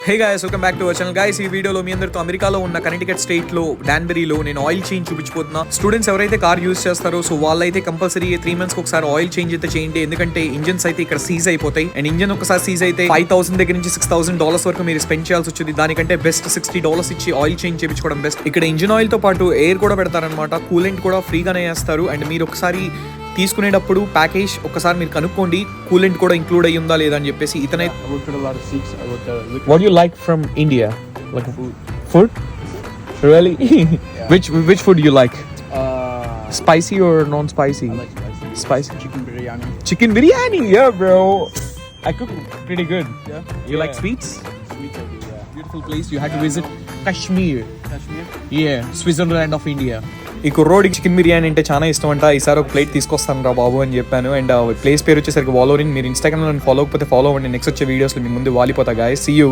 Hey guys, welcome back to our channel. Guys, ఈ వీడియోలో మీ అందరితో అమెరికాలో ఉన్న కనెక్టికట్ స్టేట్ లో డాన్బెరీలో నేను ఆయిల్ చేంజ్ చూపించబోతున్నా. స్టూడెంట్స్ ఎవరైతే కార్ యూస్ చేస్తారో సో వాళ్ళైతే కంపల్సరీ 3 months ఒకసారి ఆయిల్ చేంజ్ అయితే చేయండి. ఎందుకంటే ఇంజన్స్ అయితే ఇక్కడ సీజ్ అయిపోతాయి. అండ్ ఇంజన్ ఒకసారి సీజ్ అయితే $5,000 దగ్గర నుంచి $6,000 వరకు మీరు స్పెండ్ చేయాల్సి వచ్చింది. దానికంటే బెస్ట్ $60 ఇచ్చి ఆయిల్ చేంజ్ చేయించుకోవడం బెస్ట్. ఇక్కడ ఇంజన్ ఆయిల్ తో పాటు ఎయిర్ కూడా పెడతారనమాట. కూలెంట్ కూడా ఫ్రీగానే వేస్తారు. అండ్ మీరు ఒకసారి తీసుకునేటప్పుడు ప్యాకేజ్ ఒకసారి మీరు కనుక్కోండి, కూలెంట్ కూడా ఇంక్లూడ్ అయ్యి ఉందా లేదా అని చెప్పేసి. ఇతనే What do you like from India? Like food? Really? Which food do you like? Spicy or non-spicy? I like spicy. Spicy. Chicken biryani. Chicken biryani, yeah, bro. I cook pretty good. Yeah. You like sweets? Sweet I do, yeah. Beautiful place. You had to visit Kashmir. Kashmir? Yeah, Switzerland of India. ఈ కుర్రోడికి chicken biryani అంటే చాలా ఇష్టం అంట. ఈసారి ఒక plate తీసుకొస్తాను రా బాబు అని చెప్పాను. అండ్ ప్లేస్ పేరు వచ్చేసరికి వాలోరిన్. మీరు ఇన్స్టాగ్రామ్లో ఫాలో అవ్వకపోతే ఫాలో అవ్వండి. నెక్స్ట్ వచ్చే వీడియోస్లో మీ ముందు వాలిపోతా గాయస్. See you.